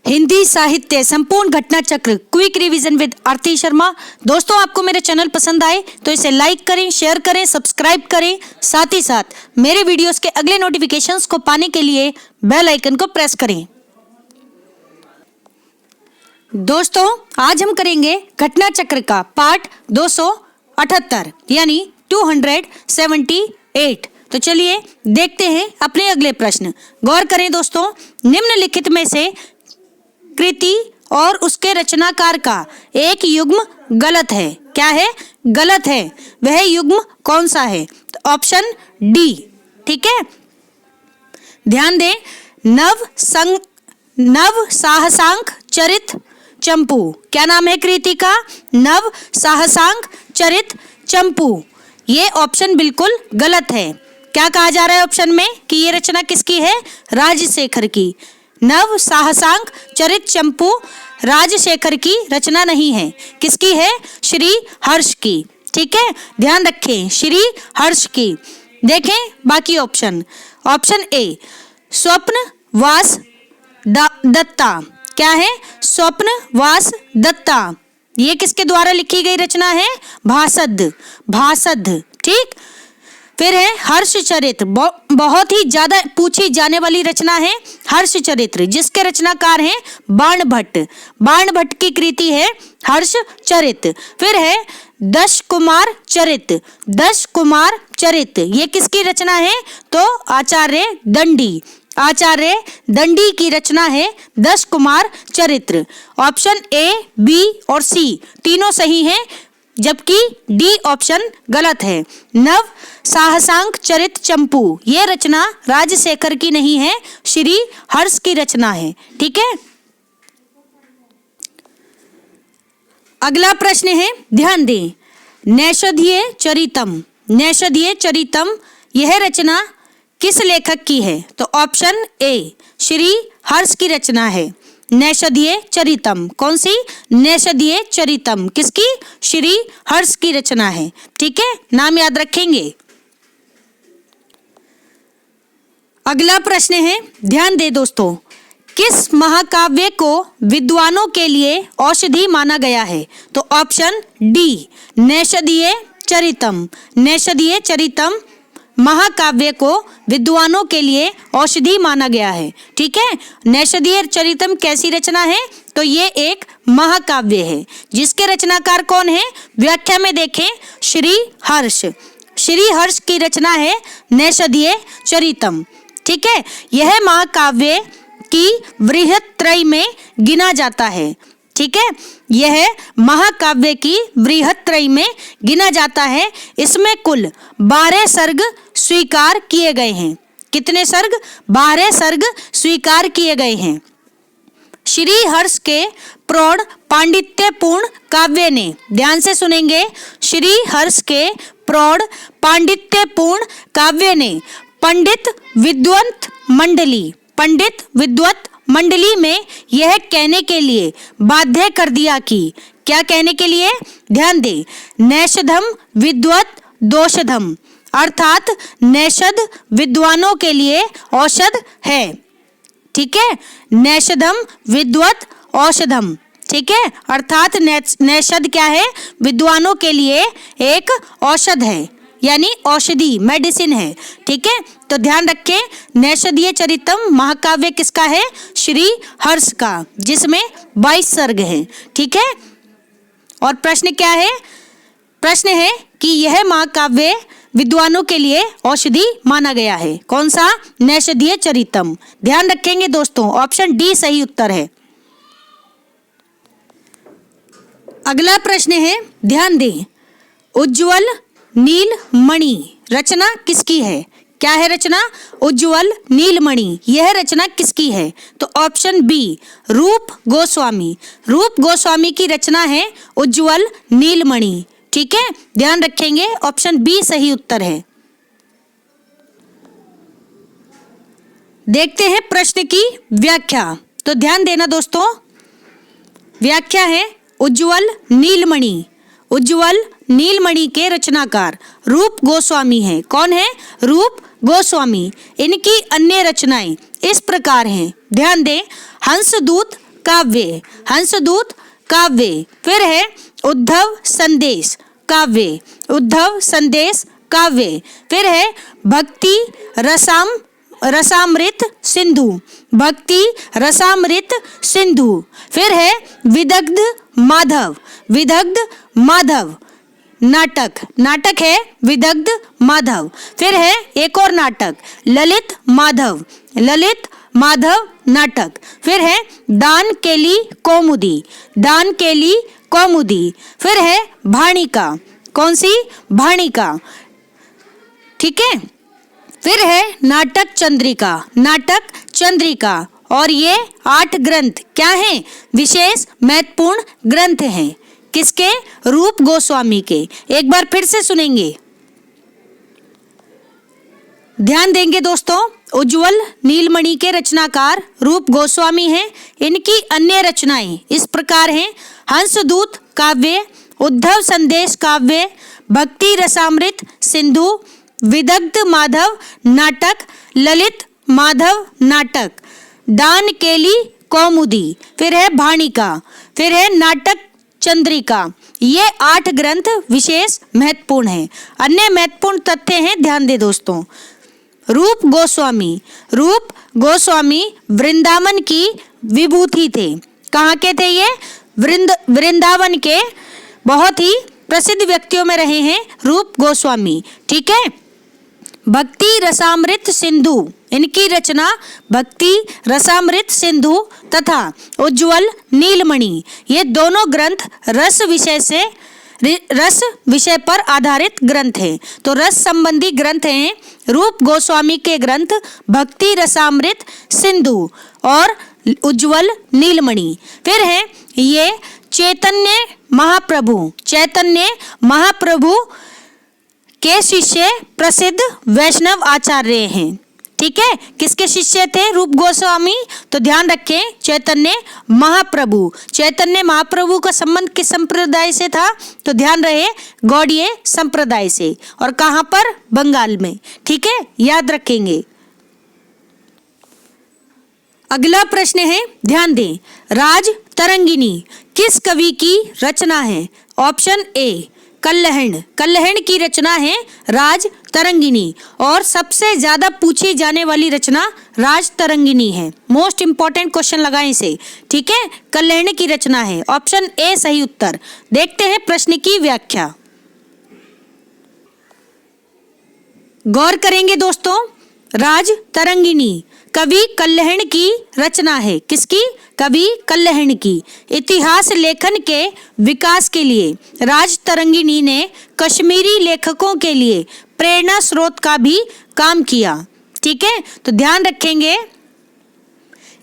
हिंदी साहित्य संपूर्ण घटना चक्र क्विक रिवीजन विद आरती शर्मा। दोस्तों, आपको मेरे चैनल पसंद आए तो इसे लाइक करें, शेयर करें, सब्सक्राइब करें। साथ ही साथ मेरे वीडियोस के अगले नोटिफिकेशंस को पाने के लिए बेल आइकन को प्रेस करें। दोस्तों, आज हम करेंगे घटना चक्र का पार्ट 278 यानी 278। तो चलिए देखते हैं अपने अगले प्रश्न। गौर करें दोस्तों, निम्नलिखित में से कृति और उसके रचनाकार का एक युग्म गलत है। क्या है? गलत है। वह युग्म कौन सा है? तो ऑप्शन डी। ठीक है, ध्यान दें। नव साहसांक चरित चंपू। क्या नाम है कृति का? नव साहसांक चरित चंपू। ये ऑप्शन बिल्कुल गलत है। क्या कहा जा रहा है ऑप्शन में कि ये रचना किसकी है? राजशेखर की। नव साहसांक चरित चंपू राजशेखर की रचना नहीं है। किसकी है? श्री हर्ष की। ठीक है, ध्यान रखें, श्री हर्ष की। देखें बाकी ऑप्शन। ऑप्शन ए स्वप्न वास दत्ता। क्या है? स्वप्न वास दत्ता। ये किसके द्वारा लिखी गई रचना है? भासद। ठीक, फिर है हर्षचरित्र। बहुत ही ज्यादा पूछी जाने वाली रचना है हर्षचरित्र, जिसके रचनाकार हैं बाणभट्ट की कृति है हर्षचरित्र। फिर है दश कुमार चरित। ये किसकी रचना है? तो आचार्य दंडी की रचना है दश कुमार चरित्र। ऑप्शन ए, बी और सी तीनों सही हैं, जबकि डी ऑप्शन गलत है। नव साहसांक चरित चंपू ये रचना राजशेखर की नहीं है, श्री हर्ष की रचना है। ठीक है, अगला प्रश्न है, ध्यान दें। नैषधीय चरितम यह रचना किस लेखक की है? तो ऑप्शन ए श्री हर्ष की रचना है। नैषधीय चरितम, कौन सी? नैषधीय चरितम किसकी? श्री हर्ष की रचना है। ठीक है, नाम याद रखेंगे। अगला प्रश्न है, ध्यान दे दोस्तों। किस महाकाव्य को विद्वानों के लिए औषधि माना गया है? तो ऑप्शन डी नैषधीय चरितम महाकाव्य को विद्वानों के लिए औषधि माना गया है। ठीक है, नैषधीय चरितम कैसी रचना है? तो ये एक महाकाव्य है, जिसके रचनाकार कौन है? व्याख्या में देखें, श्री हर्ष की रचना है नैषधीय चरितम। ठीक है, यह महाकाव्य की बृहत्त्रयी में गिना जाता है। ठीक है, यह महाकाव्य की बृहत्त्रयी में गिना जाता है। इसमें कुल 12 सर्ग स्वीकार किए गए हैं। कितने सर्ग? 12 सर्ग स्वीकार किए गए हैं। श्री हर्ष के प्रौढ़ पांडित्यपूर्ण काव्य ने, ध्यान से सुनेंगे, श्री हर्ष के प्रौढ़ पांडित्यपूर्ण काव्य ने पंडित विद्वत मंडली में यह कहने के लिए बाध्य कर दिया कि, क्या कहने के लिए? ध्यान दे, नैषधम विद्वत दोषधम, अर्थात नैषध विद्वानों के लिए औषध है। ठीक है, नैषधम विद्वत औषधम। ठीक है, अर्थात नैषध क्या है? विद्वानों के लिए एक औषध है, यानी औषधि, मेडिसिन है। ठीक है, तो ध्यान रखें, नैषधीय चरितम महाकाव्य किसका है? श्री हर्ष का, जिसमें 22 सर्ग हैं। ठीक है, और प्रश्न क्या है? प्रश्न है कि यह महाकाव्य विद्वानों के लिए औषधि माना गया है। कौन सा? नैषधीय चरितम। ध्यान रखेंगे दोस्तों, ऑप्शन डी सही उत्तर है। अगला प्रश्न है, ध्यान दें। उज्ज्वल नीलमणि रचना किसकी है? क्या है रचना? उज्ज्वल नीलमणि। यह रचना किसकी है? तो ऑप्शन बी रूप गोस्वामी की रचना है उज्ज्वल नीलमणि। ठीक है, ध्यान रखेंगे, ऑप्शन बी सही उत्तर है। देखते हैं प्रश्न की व्याख्या। तो ध्यान देना दोस्तों, व्याख्या है उज्ज्वल नीलमणि के रचनाकार रूप गोस्वामी है। कौन है? रूप गोस्वामी। इनकी अन्य रचनाएं इस प्रकार हैं, ध्यान दें। हंसदूत काव्य, हंसदूत काव्य। फिर है उद्धव संदेश काव्य, उद्धव संदेश काव्य। फिर है भक्ति रसामृत सिंधु, भक्ति रसामृत सिंधु। फिर है विदग्ध माधव, विदग्ध माधव नाटक, नाटक है विदग्ध माधव। फिर है एक और नाटक ललित माधव, ललित माधव नाटक। फिर है दान केली कौमुदी, दान केली कौमुदी। फिर है भाणिका, कौन सी? भाणिका, ठीक है। फिर है नाटक चंद्रिका, नाटक चंद्रिका। और ये 8 ग्रंथ क्या हैं? विशेष महत्वपूर्ण ग्रंथ हैं। किसके? रूप गोस्वामी के। एक बार फिर से सुनेंगे, ध्यान देंगे दोस्तों। उज्ज्वल नीलमणि के रचनाकार रूप गोस्वामी हैं। इनकी अन्य रचनाएं इस प्रकार हैं: हंसदूत काव्य, उद्धव संदेश काव्य, भक्ति रसामृत सिंधु, विदग्ध माधव नाटक, ललित माधव नाटक, दान केली कौमुदी। फिर है भाणिका, फिर है नाटक चंद्रिका। ये 8 ग्रंथ विशेष महत्वपूर्ण हैं। अन्य महत्वपूर्ण तथ्य हैं, ध्यान दे दोस्तों। रूप गोस्वामी, रूप गोस्वामी वृंदावन की विभूति थे। कहाँ के थे ये? वृंदावन के बहुत ही प्रसिद्ध व्यक्तियों में रहे हैं रूप गोस्वामी, ठीक है। भक्ति रसामृत सिंधु, इनकी रचना भक्ति रसामृत सिंधु तथा उज्ज्वल नीलमणि, ये दोनों ग्रंथ रस विषय पर आधारित ग्रंथ हैं। तो रस संबंधी ग्रंथ हैं रूप गोस्वामी के ग्रंथ भक्ति रसामृत सिंधु और उज्ज्वल नीलमणि। फिर है ये चैतन्य महाप्रभु के शिष्य प्रसिद्ध वैष्णव आचार्य हैं, ठीक है। किसके शिष्य थे रूप गोस्वामी? तो ध्यान रखें, चैतन्य महाप्रभु। चैतन्य महाप्रभु का संबंध किस संप्रदाय से था? तो ध्यान रहे, गौड़ीय संप्रदाय से। और कहाँ पर? बंगाल में, ठीक है, याद रखेंगे। अगला प्रश्न है, ध्यान दें, राज तरंगिणी किस कवि की रचना है? ऑप्शन ए कल्लहण, कल्लहण की रचना है राज तरंगिणी। और सबसे ज्यादा पूछी जाने वाली रचना राज तरंगिणी है। मोस्ट इंपॉर्टेंट क्वेश्चन लगाएं इसे, ठीक है। कल्लहण की रचना है, ऑप्शन ए सही उत्तर। देखते हैं प्रश्न की व्याख्या, गौर करेंगे दोस्तों। राज तरंगिणी कवि कल्लहण की रचना है। किसकी? कवि कल्लहण की। इतिहास लेखन के विकास के लिए राज तरंगिणी ने कश्मीरी लेखकों के लिए प्रेरणा स्रोत का भी काम किया, ठीक है। तो ध्यान रखेंगे,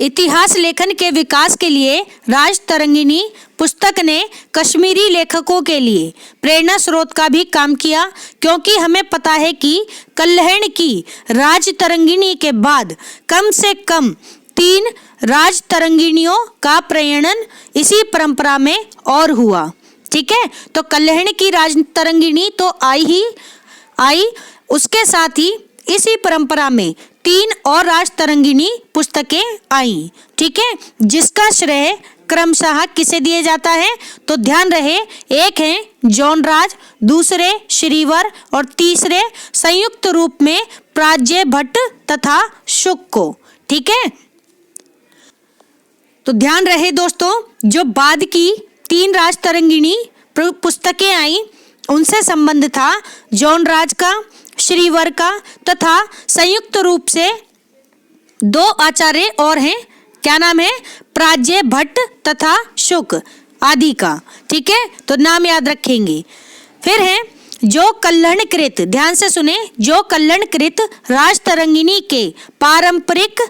इतिहास लेखन के विकास के लिए राज तरंगिणी पुस्तक ने कश्मीरी लेखकों के लिए प्रेरणा स्रोत का भी काम किया, क्योंकि हमें पता है कि कल्लहण की राज तरंगिणी के बाद कम से कम 3 राज तरंगिणियों का प्रयाणन इसी परंपरा में और हुआ, ठीक है। तो कल्लहण की राज तरंगिणी तो आई, उसके साथ ही इसी परंपरा में 3 और राज तरंगिणी पुस्तकें आई, ठीक है, जिसका श्रेय क्रमशः किसे दिया जाता है? तो ध्यान रहे, एक है जौनराज, दूसरे श्रीवर और तीसरे संयुक्त रूप में प्राज्य भट्ट तथा शुक को, ठीक है। तो ध्यान रहे दोस्तों, जो बाद की 3 राज तरंगिणी पुस्तकें आई उनसे संबंध था जौनराज का, श्रीवर का तथा संयुक्त रूप से 2 आचार्य और हैं, क्या नाम है? प्राज्य भट्ट तथा शुक आदि का, ठीक है। तो नाम याद रखेंगे। फिर है जो कल्लहणकृत, ध्यान से सुने, जो कल्लहणकृत राज तरंगिणी के पारंपरिक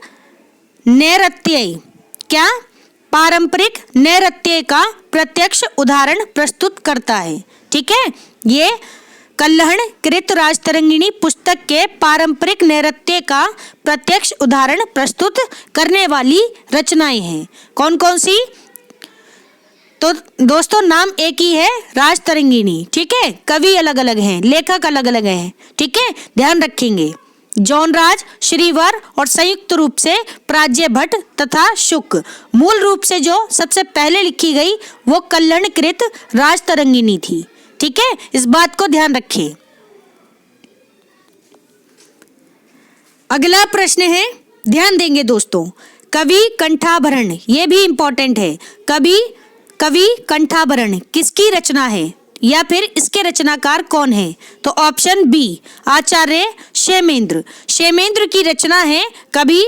नैरत्य, क्या? पारंपरिक नैरत्य का प्रत्यक्ष उदाहरण प्रस्तुत करता है, ठीक है। ये कल्लहणकृत राज तरंगिणी पुस्तक के पारंपरिक नैरत्य का प्रत्यक्ष उदाहरण प्रस्तुत करने वाली रचनाएं हैं। कौन कौन सी? तो दोस्तों नाम एक ही है, राज तरंगिणी, ठीक है। कवि अलग अलग हैं, लेखक अलग अलग हैं, ठीक है, ध्यान रखेंगे। जौनराज, श्रीवर और संयुक्त रूप से प्राज्यभट्ट तथा शुक। मूल रूप से जो सबसे पहले लिखी गई वो कल्लणकृत राजतरंगिणी थी। ठीक है, इस बात को ध्यान रखिए। अगला प्रश्न है, ध्यान देंगे दोस्तों, कवि कंठाभरण, ये भी इंपॉर्टेंट है। कवि कंठाभरण किसकी रचना है या फिर इसके रचनाकार कौन है? तो ऑप्शन बी आचार्य क्षेमेंद्र। क्षेमेंद्र की रचना है कवि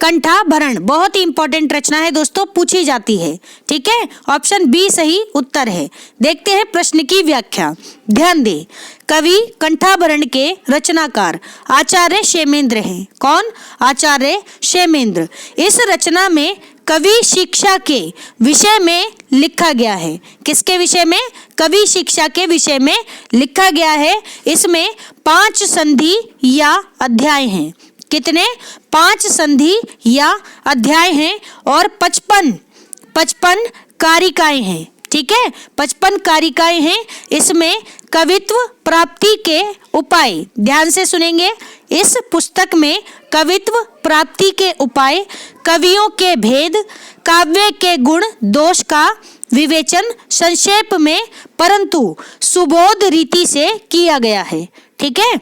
कंठाभरण। बहुत ही इंपॉर्टेंट रचना है दोस्तों, पूछी जाती है। ठीक है, ऑप्शन बी सही उत्तर है। देखते हैं प्रश्न की व्याख्या। ध्यान दें, कवि कंठाभरण के रचनाकार आचार्य क्षेमेंद्र हैं। कौन? आचार्य क्षेमेंद्र। इस रचना में कवि शिक्षा के विषय में लिखा गया है। किसके विषय में? कवि शिक्षा के विषय में लिखा गया है। इसमें 5 संधि या अध्याय हैं। कितने? 5 संधि या अध्याय हैं और 55 कारिकाएं हैं। ठीक है, 55 कारिकाएं हैं। इसमें कवित्व प्राप्ति के उपाय, ध्यान से सुनेंगे, इस पुस्तक में कवित्व प्राप्ति के उपाय, कवियों के भेद, काव्य के गुण दोष का विवेचन संक्षेप में परंतु सुबोध रीति से किया गया है। ठीक है,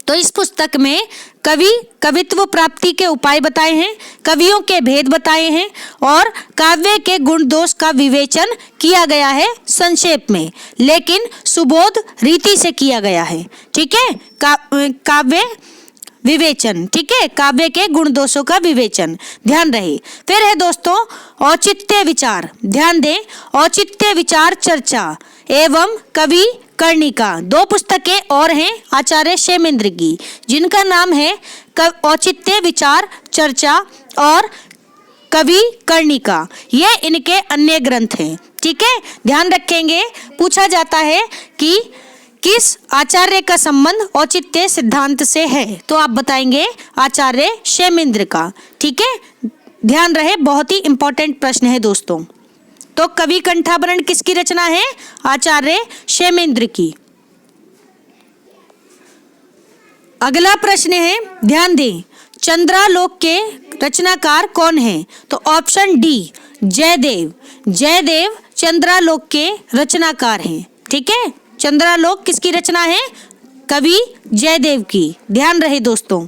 तो इस पुस्तक में कवित्व प्राप्ति के उपाय बताए हैं, कवियों के भेद बताए हैं और काव्य के गुण दोष का विवेचन किया गया है संक्षेप में, लेकिन सुबोध रीति से किया गया है। ठीक है, काव्य विवेचन। ठीक है, काव्य के गुण दोषों का विवेचन, ध्यान रहे। फिर है दोस्तों औचित्य विचार। ध्यान दें, औचित्य विचार चर्चा एवं कवि कर्णिका। 2 पुस्तकें और हैं आचार्य क्षेमेंद्र की, जिनका नाम है औचित्य विचार चर्चा और कवि कर्णिका। ये इनके अन्य ग्रंथ हैं। ठीक है, ध्यान रखेंगे, पूछा जाता है कि किस आचार्य का संबंध औचित्य सिद्धांत से है, तो आप बताएंगे आचार्य क्षेमेंद्र का। ठीक है, ध्यान रहे, बहुत ही इंपॉर्टेंट प्रश्न है दोस्तों। तो कवि कंठाभरण किसकी रचना है? आचार्य क्षेमेंद्र की। अगला प्रश्न है, ध्यान दें, चंद्रालोक के रचनाकार कौन है? तो ऑप्शन डी जयदेव। जयदेव चंद्रालोक के रचनाकार हैं। ठीक है, चंद्रालोक किसकी रचना है? कवि जयदेव की। ध्यान रहे दोस्तों।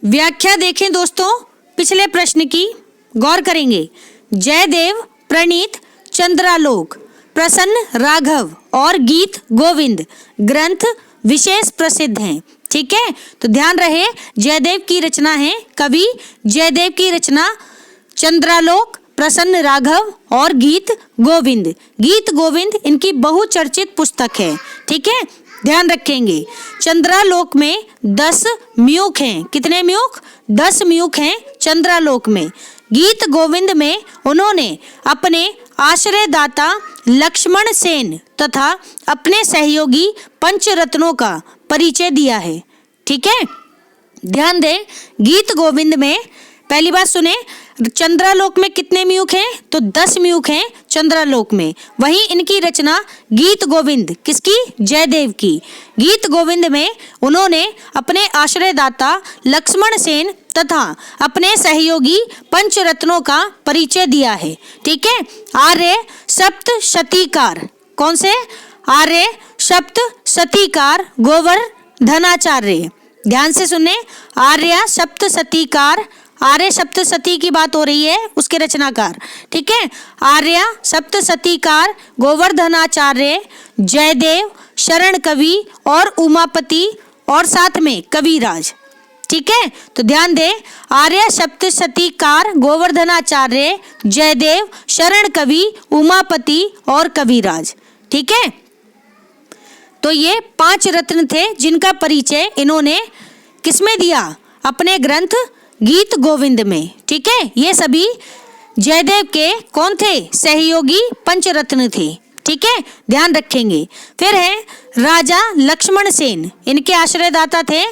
व्याख्या देखें दोस्तों पिछले प्रश्न की, गौर करेंगे। जयदेव प्रणीत चंद्रालोक, प्रसन्न राघव और गीत गोविंद ग्रंथ विशेष प्रसिद्ध हैं। ठीक है, तो ध्यान रहे, जयदेव की रचना है, कवि जयदेव की रचना चंद्रालोक, प्रसन्न राघव और गीत गोविंद। गीत गोविंद इनकी बहुचर्चित पुस्तक है। ठीक है, ध्यान रखेंगे। चंद्रालोक में 10 म्यूक हैं। कितने म्यूक? 10 म्यूक हैं चंद्रालोक में। गीत गोविंद में उन्होंने अपने आश्रयदाता लक्ष्मण सेन तथा अपने सहयोगी पंचरत्नों का परिचय दिया है। ठीक है, ध्यान दें, गीत गोविंद में पहली बात सुने, चंद्रालोक में कितने म्यूक हैं? तो 10 म्यूक हैं चंद्रालोक में। वहीं इनकी रचना गीत गोविंद किसकी? जयदेव की। गीत गोविंद में उन्होंने अपने आश्रयदाता लक्ष्मण सेन तथा अपने सहयोगी पंचरत्नों का परिचय दिया है। ठीक है, आर्य सप्तशतीकार, कौन से? आर्य सप्तशतीकार गोवर्धनाचार्य। ध्यान से सुने, आर्य सप्तशतीकार, आर्य सप्तशती की बात हो रही है, उसके रचनाकार। ठीक है, आर्य सप्तशतीकार गोवर्धनाचार्य, जयदेव, शरण कवि और उमापति और साथ में कविराज। ठीक है, तो ध्यान दें, आर्य सप्तशतीकार गोवर्धनाचार्य, जयदेव, शरण कवि, उमापति और कविराज। ठीक है, तो ये 5 रत्न थे जिनका परिचय इन्होंने किसमें दिया? अपने ग्रंथ गीत गोविंद में। ठीक है, ये सभी जयदेव के कौन थे? सहयोगी पंचरत्न थे। ठीक है, ध्यान रखेंगे। फिर है राजा लक्ष्मण सेन, इनके आश्रयदाता थे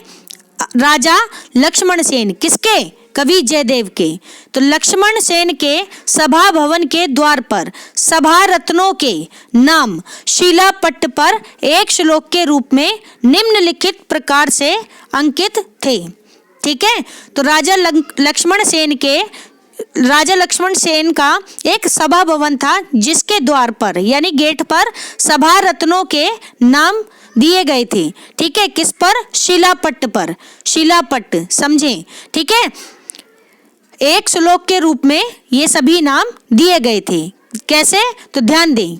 राजा लक्ष्मण सेन। किसके? कवि जयदेव के। तो लक्ष्मण सेन के सभा भवन के द्वार पर सभा रत्नों के नाम शिलापट्ट पर एक श्लोक के रूप में निम्नलिखित प्रकार से अंकित थे। ठीक है, तो राजा लक्ष्मण सेन का एक सभा भवन था जिसके द्वार पर यानी गेट पर सभा रत्नों के नाम दिए गए थे। ठीक है, किस पर? शिलापट्ट पर। शिलापट्ट समझें। ठीक है, एक श्लोक के रूप में ये सभी नाम दिए गए थे। कैसे? तो ध्यान दें।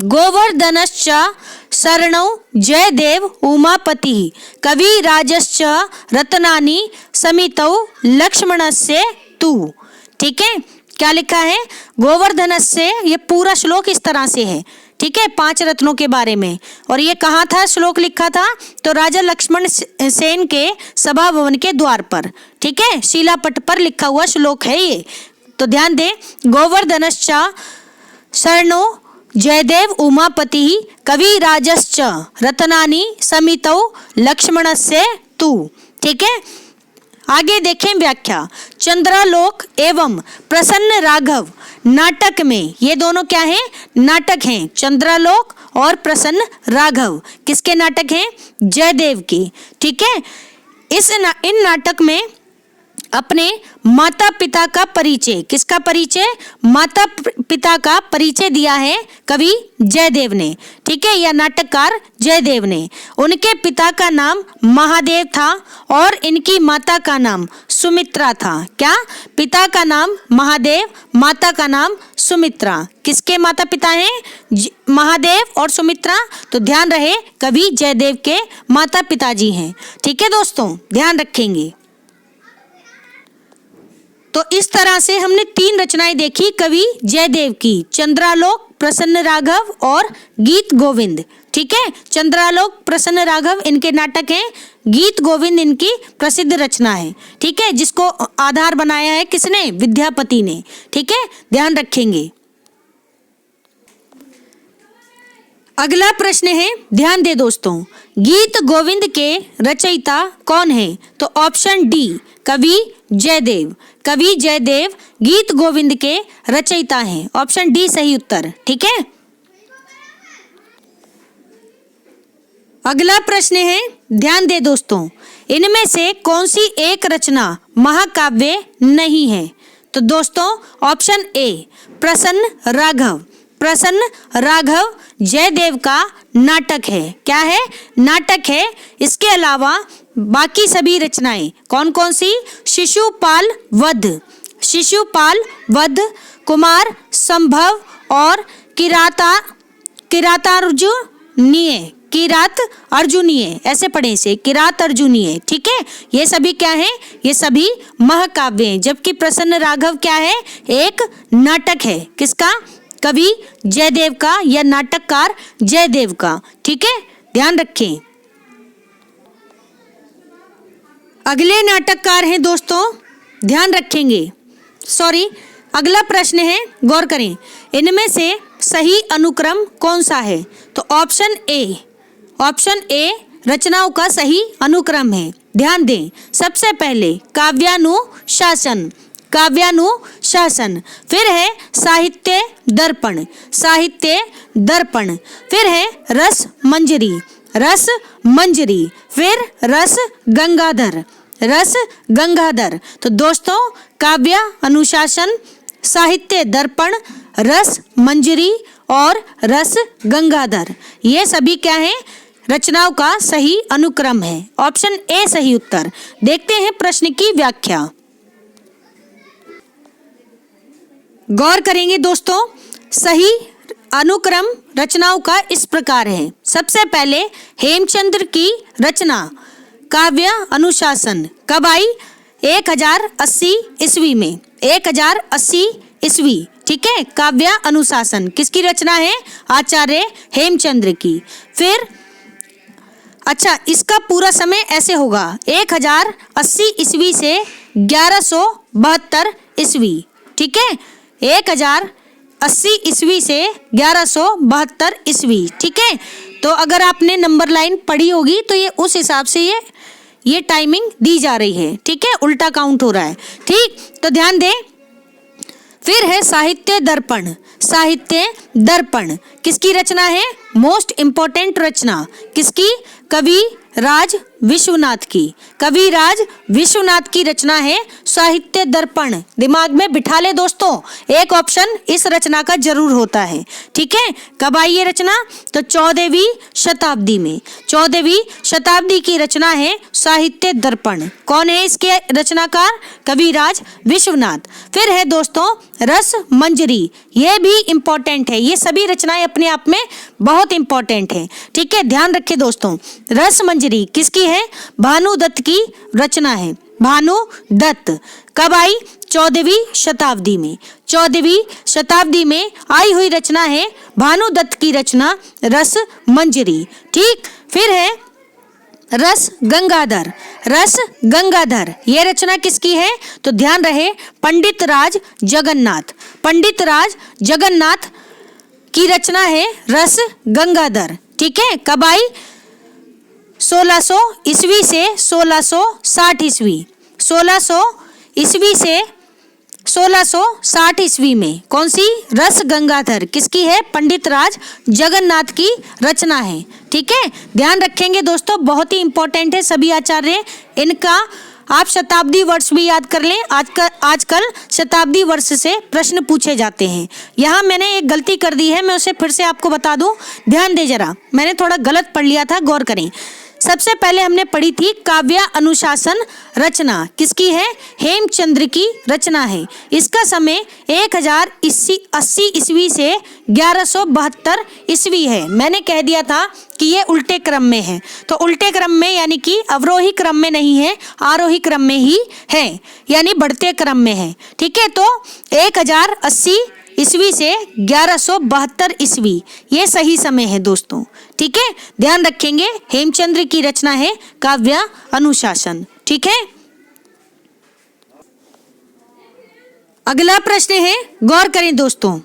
गोवर्धनश्च शरणौ जयदेव उमापति कवि राजश्च रत्नानि समितौ लक्ष्मणस्य तू। ठीक है, क्या लिखा है? गोवर्धनस्य, ये पूरा श्लोक इस तरह से है। ठीक है, 5 रत्नों के बारे में। और ये कहाँ था श्लोक लिखा था? तो राजा लक्ष्मण सेन के सभा भवन के द्वार पर। ठीक है, शिलापट्ट पर लिखा हुआ श्लोक है ये। तो ध्यान दें। गोवर्धनश्च शरणो जयदेव उमापति कवि राजश्च रत्नानि समितौ लक्ष्मणस्य तू। ठीक है, आगे देखें व्याख्या। चंद्रालोक एवं प्रसन्न राघव नाटक में, ये दोनों क्या हैं? नाटक हैं। चंद्रालोक और प्रसन्न राघव किसके नाटक हैं? जयदेव के। ठीक है, इन नाटक में अपने माता पिता का परिचय, किसका परिचय? माता पिता का परिचय दिया है कवि जयदेव ने। ठीक है, या नाटककार जयदेव ने। उनके पिता का नाम महादेव था और इनकी माता का नाम सुमित्रा था। क्या? पिता का नाम महादेव, माता का नाम सुमित्रा। किसके माता पिता हैं? महादेव और सुमित्रा। तो ध्यान रहे, कवि जयदेव के माता पिताजी हैं। ठीक है दोस्तों, ध्यान रखेंगे। तो इस तरह से हमने 3 रचनाएं देखी कवि जयदेव की, चंद्रालोक, प्रसन्न राघव और गीत गोविंद। ठीक है, चंद्रालोक, प्रसन्न राघव इनके नाटक हैं, गीत गोविंद इनकी प्रसिद्ध रचना है। ठीक है, जिसको आधार बनाया है किसने? विद्यापति ने। ठीक है, ध्यान रखेंगे। अगला प्रश्न है, ध्यान दे दोस्तों। गीत गोविंद के रचयिता कौन है? तो ऑप्शन डी, कवि जयदेव। कवि जयदेव गीत गोविंद के रचयिता हैं। ऑप्शन डी सही उत्तर। ठीक है, अगला प्रश्न है, ध्यान दे दोस्तों। इनमें से कौन सी एक रचना महाकाव्य नहीं है? तो दोस्तों ऑप्शन ए, प्रसन्न राघव। प्रसन्न राघव जयदेव का नाटक है। क्या है? नाटक है। इसके अलावा बाकी सभी रचनाएं कौन कौन सी? शिशुपाल वध, शिशुपाल वध, कुमार संभव और किरात अर्जुनीय, ऐसे पढ़े इसे, किरात अर्जुनीय। ठीक है, ये सभी क्या है? ये सभी महाकाव्य हैं। जबकि प्रसन्न राघव क्या है? एक नाटक है। किसका? कवि जयदेव का या नाटककार जयदेव का। ठीक है, ध्यान रखें। अगले नाटककार हैं दोस्तों, ध्यान रखेंगे। अगला प्रश्न है, गौर करें। इनमें से सही अनुक्रम कौन सा है? तो ऑप्शन ए रचनाओं का सही अनुक्रम है। ध्यान दें। सबसे पहले काव्यानुशासन, फिर है साहित्य दर्पण, फिर है रस मंजरी, फिर रस गंगाधर। तो दोस्तों काव्य अनुशासन, साहित्य दर्पण, रस मंजरी और रस गंगाधर, ये सभी क्या है? रचनाओं का सही अनुक्रम है। ऑप्शन ए सही उत्तर। देखते हैं प्रश्न की व्याख्या। गौर करेंगे दोस्तों। सही अनुक्रम रचनाओं का इस प्रकार है। सबसे पहले हेमचंद्र की रचना काव्य अनुशासन कब आई? 1080 ईस्वी में, 1080 ईस्वी। ठीक है, काव्य अनुशासन किसकी रचना है? आचार्य हेमचंद्र की। फिर अच्छा, इसका पूरा समय ऐसे होगा 1080 ईस्वी से 1172 ईस्वी। ठीक है, 1080 ईस्वी से 1172 ईस्वी। ठीक है, तो अगर आपने नंबर लाइन पढ़ी होगी तो ये उस हिसाब से ये टाइमिंग दी जा रही है, ठीक है, उल्टा काउंट हो रहा है, ठीक। तो ध्यान दें, फिर है साहित्य दर्पण। साहित्य दर्पण किसकी रचना है? मोस्ट इंपॉर्टेंट रचना किसकी? कवि राज विश्वनाथ की। कवि राज विश्वनाथ की रचना है साहित्य दर्पण। दिमाग में बिठा ले दोस्तों, एक ऑप्शन इस रचना का जरूर होता है, ठीक है। कब आई ये रचना? तो 14वीं शताब्दी में। 14वीं शताब्दी की रचना है साहित्य दर्पण। कौन है इसके रचनाकार? कविराज विश्वनाथ। फिर है दोस्तों रस मंजरी, यह भी इंपॉर्टेंट है। ये सभी रचनाएं अपने आप में बहुत इंपॉर्टेंट है, ठीक है, ध्यान रखिए दोस्तों। रस मंजरी किसकी है? भानु दत्त की रचना है। भानु दत्त कब आई? 14वीं शताब्दी में। 14वीं शताब्दी में आई हुई रचना है भानु दत्त की रचना रस मंजरी, ठीक। फिर है रस गंगाधर। रस गंगाधर ये रचना किसकी है? तो ध्यान रहे, पंडित राज जगन्नाथ। पंडित राज जगन्नाथ की रचना है रस गंगाधर, ठीक है। कब आई? 1600 ईस्वी से 1660 ईस्वी। 1600 ईस्वी से 1660 ईस्वी में। कौन सी? रस गंगाधर किसकी है? पंडित राज जगन्नाथ की रचना है, ठीक है। ध्यान रखेंगे दोस्तों, बहुत ही इंपॉर्टेंट है सभी आचार्य इनका। आप शताब्दी वर्ष भी याद कर लें, आजकल शताब्दी वर्ष से प्रश्न पूछे जाते हैं। यहाँ मैंने एक गलती कर दी है, मैं उसे फिर से आपको बता दूं, ध्यान दे जरा, मैंने थोड़ा गलत पढ़ लिया था, गौर करें। सबसे पहले हमने पढ़ी थी काव्य अनुशासन रचना किसकी है? हेमचंद्र की रचना है। इसका समय 1080 ईस्वी से 1172 ईस्वी है। मैंने कह दिया था कि ये उल्टे क्रम में है, तो उल्टे क्रम में यानी कि अवरोही क्रम में नहीं है, आरोही क्रम में ही है, यानी बढ़ते क्रम में है, ठीक है। तो 1080 ईस्वी से 1172 ईस्वी ये सही समय है दोस्तों, ठीक है। ध्यान रखेंगे, हेमचंद्र की रचना है काव्य अनुशासन, ठीक है। अगला प्रश्न है, गौर करें दोस्तों,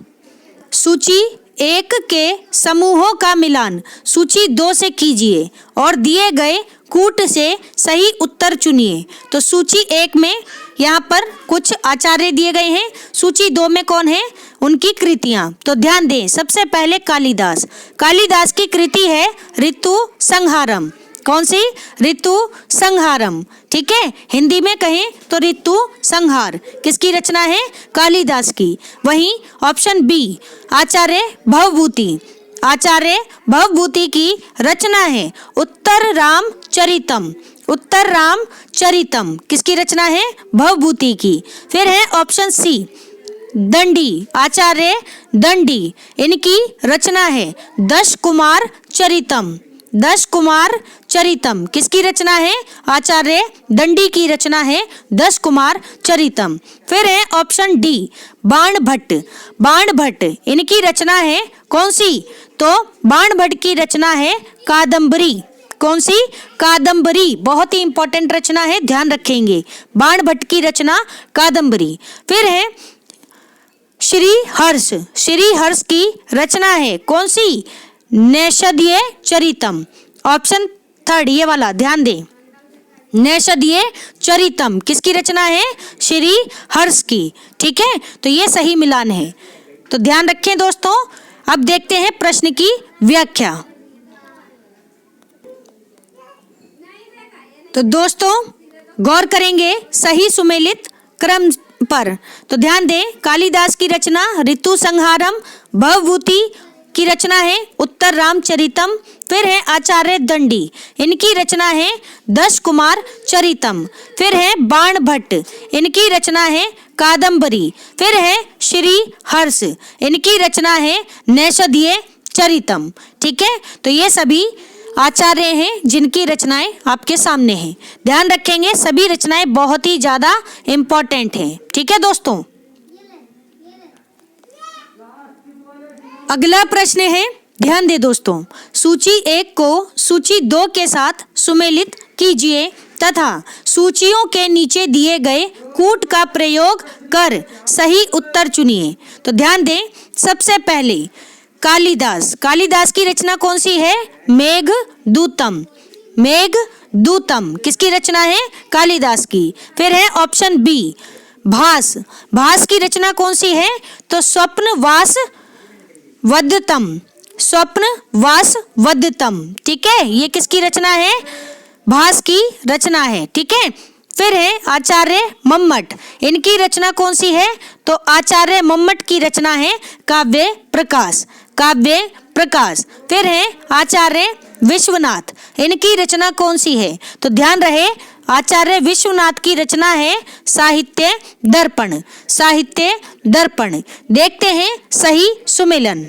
सूची 1 के समूहों का मिलान सूची 2 से कीजिए और दिए गए कूट से सही उत्तर चुनिए। तो सूची 1 में यहाँ पर कुछ आचार्य दिए गए हैं, सूची 2 में कौन है? उनकी कृतियां। तो ध्यान दें, सबसे पहले कालिदास। कालिदास की कृति है ऋतु संहारम। कौन सी? ऋतु संहारम, ठीक है। हिंदी में कहें तो ऋतु संहार किसकी रचना है? कालिदास की। वहीं ऑप्शन बी आचार्य भवभूति। आचार्य भवभूति की रचना है उत्तर राम चरितम। उत्तर राम चरितम किसकी रचना है? भवभूति की। फिर है ऑप्शन सी दंडी। आचार्य दंडी, इनकी रचना है दश कुमार चरितम। दश कुमार चरितम किसकी रचना है? आचार्य दंडी की रचना है दश कुमार चरितम। फिर है ऑप्शन डी बाण भट्ट। बाण भट्ट, इनकी रचना है कौन सी? तो बाण भट्ट की रचना है कादंबरी। कौन सी? कादंबरी, बहुत ही इंपॉर्टेंट रचना है, ध्यान रखेंगे, बाण भट्ट की रचना कादंबरी। फिर है श्री हर्ष। श्री हर्ष की रचना है कौन सी? नैषधीय चरितम। ऑप्शन 3 ये वाला ध्यान दें, नैषधीय चरितम किसकी रचना है? श्री हर्ष की, ठीक है। तो ये सही मिलान है, तो ध्यान रखें दोस्तों। अब देखते हैं प्रश्न की व्याख्या। तो दोस्तों गौर करेंगे सही सुमेलित क्रम पर। तो ध्यान दें, कालिदास की रचना ऋतु संहारम, भवभूति की रचना है उत्तर रामचरितम। फिर है आचार्य दंडी, इनकी रचना है दश कुमार चरितम। फिर है बाण भट्ट, इनकी रचना है कादंबरी। फिर है श्री हर्ष, इनकी रचना है नैषधीय चरितम, ठीक है। तो ये सभी आचार्य हैं जिनकी रचनाएं आपके सामने हैं। ध्यान रखेंगे, सभी रचनाएं बहुत ही ज्यादा इंपॉर्टेंट हैं, ठीक है दोस्तों। अगला प्रश्न है, ध्यान दे दोस्तों, सूची 1 को सूची 2 के साथ सुमेलित कीजिए तथा सूचियों के नीचे दिए गए कूट का प्रयोग कर सही उत्तर चुनिए। तो ध्यान दें, सबसे पहले कालिदास। कालिदास की रचना कौन सी है? मेघदूतम। मेघ दूतम किसकी रचना है? कालिदास की। फिर है ऑप्शन बी भास, भास की रचना कौन सी है? तो स्वप्नवास वद्यतम, स्वप्नवास वद्यतम, ठीक है, ये किसकी रचना है? भास की रचना है, ठीक है। फिर है आचार्य मम्मट, इनकी रचना कौन सी है? तो आचार्य मम्मट की रचना है काव्य प्रकाश, काव्य प्रकाश। फिर है आचार्य विश्वनाथ, इनकी रचना कौन सी है? तो ध्यान रहे आचार्य विश्वनाथ की रचना है साहित्य दर्पण, साहित्य दर्पण। देखते हैं सही सुमेलन।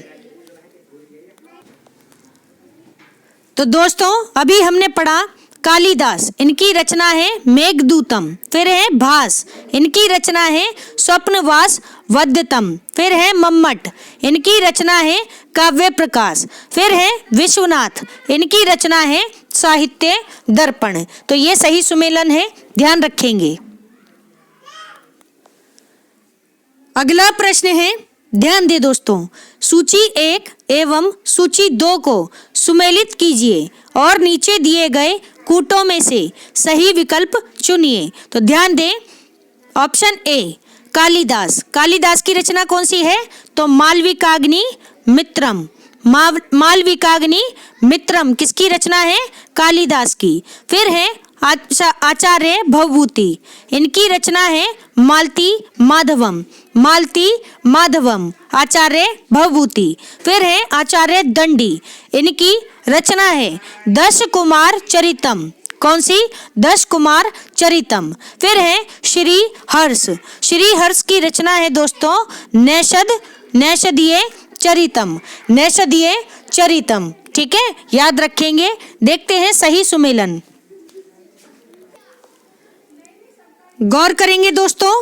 तो दोस्तों अभी हमने पढ़ा कालिदास, इनकी रचना है मेघदूतम। फिर है भास, इनकी रचना है स्वप्नवास वद्यतम। फिर है मम्मट, इनकी रचना है काव्य प्रकाश। फिर है विश्वनाथ, इनकी रचना है साहित्य दर्पण। तो ये सही सुमेलन है, ध्यान रखेंगे। अगला प्रश्न है, ध्यान दे दोस्तों, सूची 1 एवं सूची 2 को सुमेलित कीजिए और नीचे दिए गए कूटों में से सही विकल्प चुनिए। तो ध्यान दें, ऑप्शन ए कालिदास, कालिदास की रचना कौन सी है? तो मालविकाग्नि मित्रम, मालविकाग्नि मित्रम किसकी रचना है? कालिदास की। फिर है आचार्य भवभूति, इनकी रचना है मालती माधवम, मालती माधवम, आचार्य भवभूति। फिर है आचार्य दंडी, इनकी रचना है दश कुमार चरितम, कौन सी? दश कुमार चरितम। फिर है श्री हर्ष, श्री हर्ष की रचना है दोस्तों नैषधीय चरितम, नैषधीय चरितम, ठीक है, याद रखेंगे। देखते हैं सही सुमेलन। गौर करेंगे दोस्तों,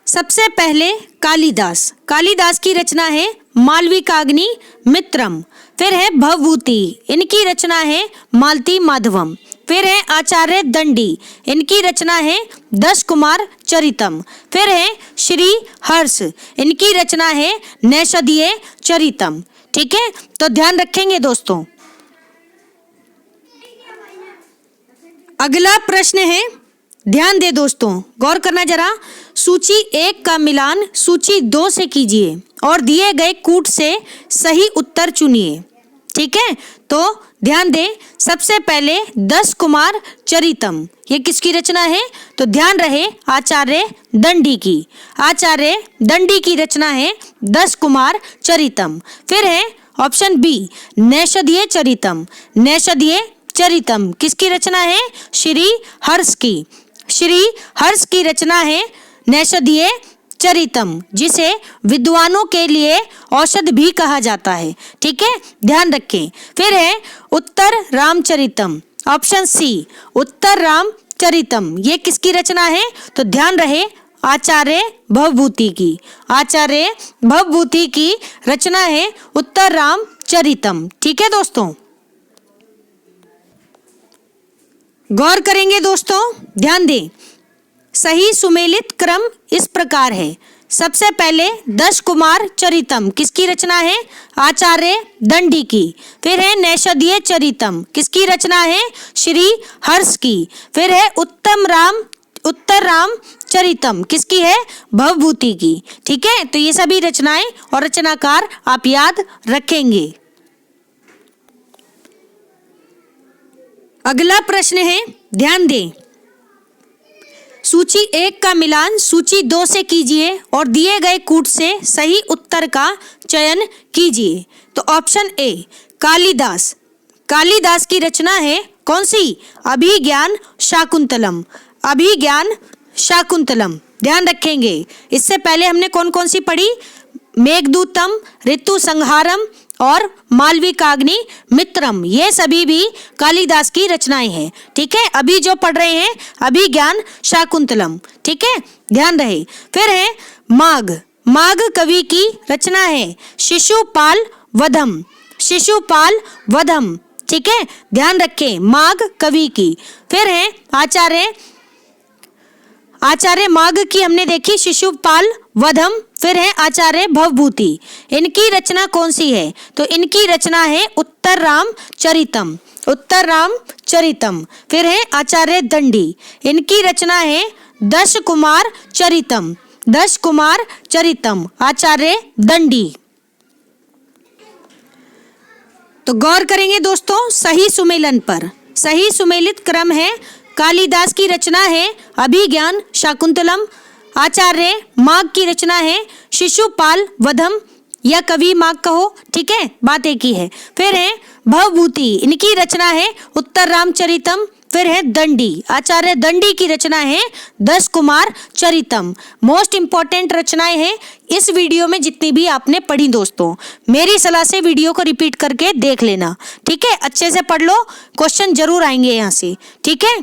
सबसे पहले कालिदास, कालिदास की रचना है मालविकाग्नि मित्रम। फिर है भवभूति, इनकी रचना है मालती माधवम। फिर है आचार्य दंडी, इनकी रचना है दश कुमार चरितम। फिर है श्री हर्ष, इनकी रचना है नैषधीय चरितम, ठीक है, तो ध्यान रखेंगे दोस्तों। अगला प्रश्न है, ध्यान दे दोस्तों, गौर करना जरा, सूची 1 का मिलान सूची 2 से कीजिए और दिए गए कूट से सही उत्तर चुनिए, ठीक है। तो ध्यान दें, सबसे पहले दश कुमार चरितम, ये किसकी रचना है? तो ध्यान रहे आचार्य दंडी की, आचार्य दंडी की रचना है दश कुमार चरितम। फिर है ऑप्शन बी नैषधीय चरितम, नैषधीय चरितम किसकी रचना है? श्री हर्ष की, श्री हर्ष की रचना है नैषधीय चरितम, जिसे विद्वानों के लिए औषध भी कहा जाता है, ठीक है, ध्यान रखें। फिर है उत्तर रामचरितम, ऑप्शन सी उत्तर रामचरितम, ये किसकी रचना है? तो ध्यान रहे आचार्य भवभूति की, आचार्य भवभूति की रचना है उत्तर रामचरितम, ठीक है दोस्तों। गौर करेंगे दोस्तों, ध्यान दें, सही सुमेलित क्रम इस प्रकार है। सबसे पहले दश कुमार चरितम किसकी रचना है? आचार्य दंडी की। फिर है नैषधीय चरितम, किसकी रचना है? श्री हर्ष की। फिर है उत्तर राम चरितम, किसकी है? भवभूति की, ठीक है। तो ये सभी रचनाएं और रचनाकार आप याद रखेंगे। अगला प्रश्न है, ध्यान दें, सूची 1 का मिलान सूची 2 से कीजिए और दिए गए कूट से सही उत्तर का चयन कीजिए। तो ऑप्शन ए कालिदास, कालिदास की रचना है कौन सी? अभिज्ञान शाकुंतलम, अभिज्ञान शाकुंतलम, ध्यान रखेंगे। इससे पहले हमने कौन कौन सी पढ़ी? मेघदूतम, ऋतु संहारम और मालविकाग्नि मित्रम, ये सभी भी कालिदास की रचनाएं हैं, ठीक है। अभी जो पढ़ रहे हैं अभिज्ञान शाकुंतलम, ठीक है, ध्यान रहे। फिर है माघ, माघ कवि की रचना है शिशुपाल वधम, शिशुपाल वधम, ठीक है, ध्यान रखें, माघ कवि की। फिर है आचार्य माघ की हमने देखी शिशुपाल वधम। फिर है आचार्य भवभूति, इनकी रचना कौन सी है? तो इनकी रचना है उत्तर राम चरितम, उत्तर राम चरितम। फिर है आचार्य दंडी, इनकी रचना है दश कुमार चरितम। दश कुमार चरितम, आचार्य दंडी। तो गौर करेंगे दोस्तों सही सुमेलन पर। सही सुमेलित क्रम है, कालिदास की रचना है अभिज्ञान शाकुंतलम, आचार्य माघ की रचना है शिशुपाल वधम या कवि माघ कहो, ठीक है, बात एक ही है। फिर है भवभूति, इनकी रचना है उत्तर रामचरितम। फिर है दंडी, आचार्य दंडी की रचना है दश कुमार चरितम। मोस्ट इंपॉर्टेंट रचनाएं हैं इस वीडियो में जितनी भी आपने पढ़ी दोस्तों। मेरी सलाह से वीडियो को रिपीट करके देख लेना, ठीक है, अच्छे से पढ़ लो, क्वेश्चन जरूर आएंगे यहाँ से, ठीक है।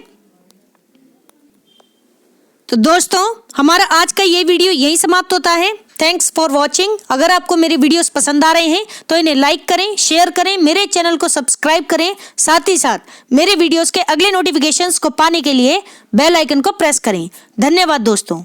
तो दोस्तों हमारा आज का ये वीडियो यही समाप्त होता है। Thanks for watching. अगर आपको मेरे वीडियोस पसंद आ रहे हैं तो इन्हें लाइक करें, शेयर करें, मेरे चैनल को सब्सक्राइब करें, साथ ही साथ मेरे वीडियोस के अगले नोटिफिकेशंस को पाने के लिए बेल आइकन को प्रेस करें। धन्यवाद दोस्तों।